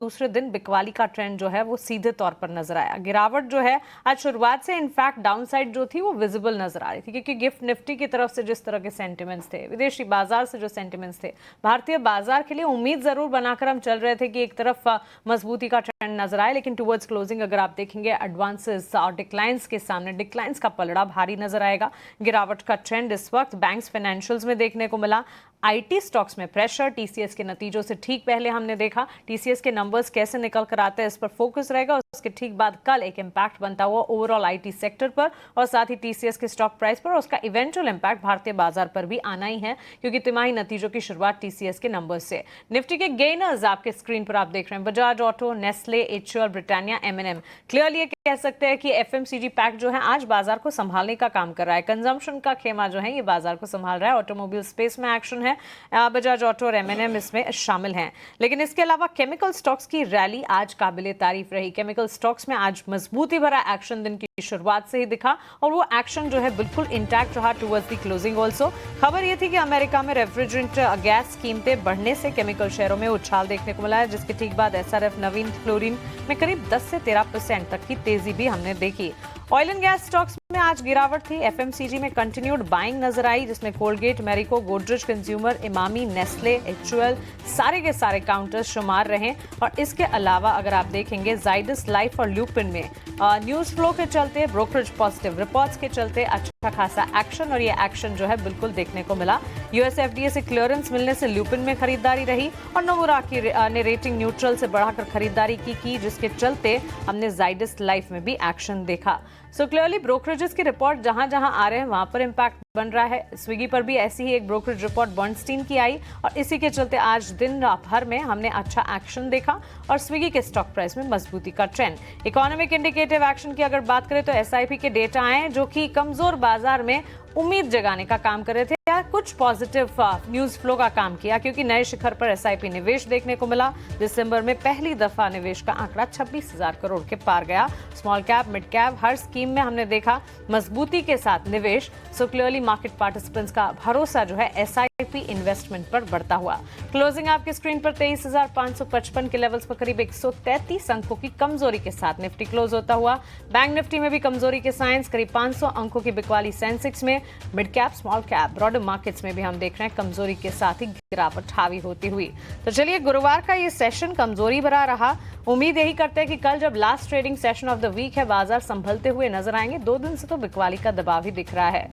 दूसरे दिन बिकवाली का ट्रेंड जो है वो सीधे तौर पर नजर आया। गिरावट जो है आज शुरुआत से इनफैक्ट डाउनसाइड जो थी वो विजिबल नजर आ रही थी, क्योंकि गिफ्ट निफ्टी की तरफ से जिस तरह के सेंटिमेंट्स थे, विदेशी बाजार से जो सेंटिमेंट्स थे, भारतीय बाजार के लिए उम्मीद जरूर बनाकर हम चल रहे थे कि एक तरफ मजबूती का ट्रेंड नजर आए, लेकिन टुवर्ड्स क्लोजिंग अगर आप देखेंगे एडवांसेस और डिक्लाइंस के सामने डिक्लाइंस का पलड़ा भारी नजर आएगा। गिरावट का ट्रेंड इस वक्त बैंक्स फाइनेंशियल्स में देखने को मिला। आईटी स्टॉक्स में प्रेशर, टीसीएस के नतीजों से ठीक पहले हमने देखा टीसीएस के नंबर्स कैसे निकल कर आते हैं इस पर फोकस रहेगा। उसके ठीक बाद कल एक इंपैक्ट बनता हुआ ओवरऑल आईटी सेक्टर पर और साथ ही टीसीएस के स्टॉक प्राइस पर, और उसका इवेंचुअल इंपैक्ट भारतीय बाजार पर भी आना ही है, क्योंकि तिमाही नतीजों की शुरुआत टीसीएस के नंबर्स से। निफ्टी के गेनर्स आपके स्क्रीन पर आप देख रहे हैं, Bajaj auto, Nestle, HUL, Britannia, M&M. Clearly कह सकते हैं कि एफएमसीजी पैक्ट जो है आज बाजार को संभालने का काम कर रहा है। कंजम्पशन का खेमा जो है ये बाजार को संभाल रहा है। ऑटोमोबाइल स्पेस में एक्शन है, बजाज ऑटो और एमएनएम इसमें शामिल हैं। लेकिन इसके अलावा केमिकल स्टॉक्स की रैली आज काबिले तारीफ रही। केमिकल स्टॉक्स में आज मजबूती भरा एक्शन दिन की शुरुआत से ही दिखा और वो एक्शन जो है बिल्कुल इंटैक्ट रहा टुवर्ड्स द क्लोजिंग ऑल्सो। खबर ये थी कि अमेरिका में रेफ्रिजरेंट गैस कीमतें बढ़ने से केमिकल शेयरों में उछाल देखने को मिला है, जिसके ठीक बाद एसआरएफ, नवीन फ्लोरिन में करीब 10 से 13% तक की तेजी भी हमने देखी। ऑयल एंड गैस स्टॉक्स में आज गिरावट थी। एफएमसीजी में कंटिन्यूड बाइंग नजर आई, जिसमें Colgate, Marico, Godrej consumer, Emami, Nestle, HUL सारे के सारे काउंटर्स शुमार रहे। और इसके अलावा अगर आप देखेंगे जाइडस लाइफ और ल्यूपिन में न्यूज फ्लो के चलते, ब्रोकरेज पॉजिटिव रिपोर्ट्स के चलते अच्छा खासा एक्शन, और ये एक्शन जो है बिल्कुल देखने को मिला। यूएस एफडीए से क्लियरेंस मिलने से ल्यूपिन में खरीदारी रही और नोमुरा की ने रेटिंग न्यूट्रल से बढ़ाकर खरीदारी की, जिसके चलते हमने जाइडस लाइफ में भी एक्शन देखा। सो क्लियरली ब्रोकरेजेस की रिपोर्ट जहां जहां आ रहे हैं वहां पर इंपैक्ट बन रहा है। स्विगी पर भी ऐसी ही एक ब्रोकरेज रिपोर्ट बर्नस्टीन की आई और इसी के चलते आज दिन भर में हमने अच्छा एक्शन देखा और स्विगी के स्टॉक प्राइस में मजबूती का ट्रेंड। इकोनॉमिक इंडिकेटिव एक्शन की अगर बात करें तो एसआईपी के डेटा आए जो कि कमजोर बाजार में उम्मीद जगाने का काम कर रहे थे, या कुछ पॉजिटिव न्यूज फ्लो का काम किया, क्योंकि नए शिखर पर एसआईपी निवेश देखने को मिला। दिसंबर में पहली दफा निवेश का आंकड़ा 26,000 करोड़ के पार गया। स्मॉल कैप, मिड कैप हर स्कीम में हमने देखा मजबूती के साथ निवेश। सो क्लियरली मार्केट पार्टिसिपेंट्स का भरोसा जो है एसआईपी इन्वेस्टमेंट पर बढ़ता हुआ। क्लोजिंग आपकी स्क्रीन पर 23,555 के लेवल्स पर करीब 133 अंकों की कमजोरी के साथ निफ्टी क्लोज होता हुआ। बैंक निफ्टी में भी कमजोरी के साइंस, करीब 500 अंकों की बिकवाली सेंसेक्स में। Mid cap, small cap, broader markets में भी हम देख रहे हैं कमजोरी के साथ ही गिरावट हावी होती हुई। तो चलिए, गुरुवार का ये सेशन कमजोरी भरा रहा। उम्मीद यही करते हैं कि कल जब last trading session of the week है, बाजार संभलते हुए नजर आएंगे। 2 दिन से तो बिकवाली का दबाव ही दिख रहा है।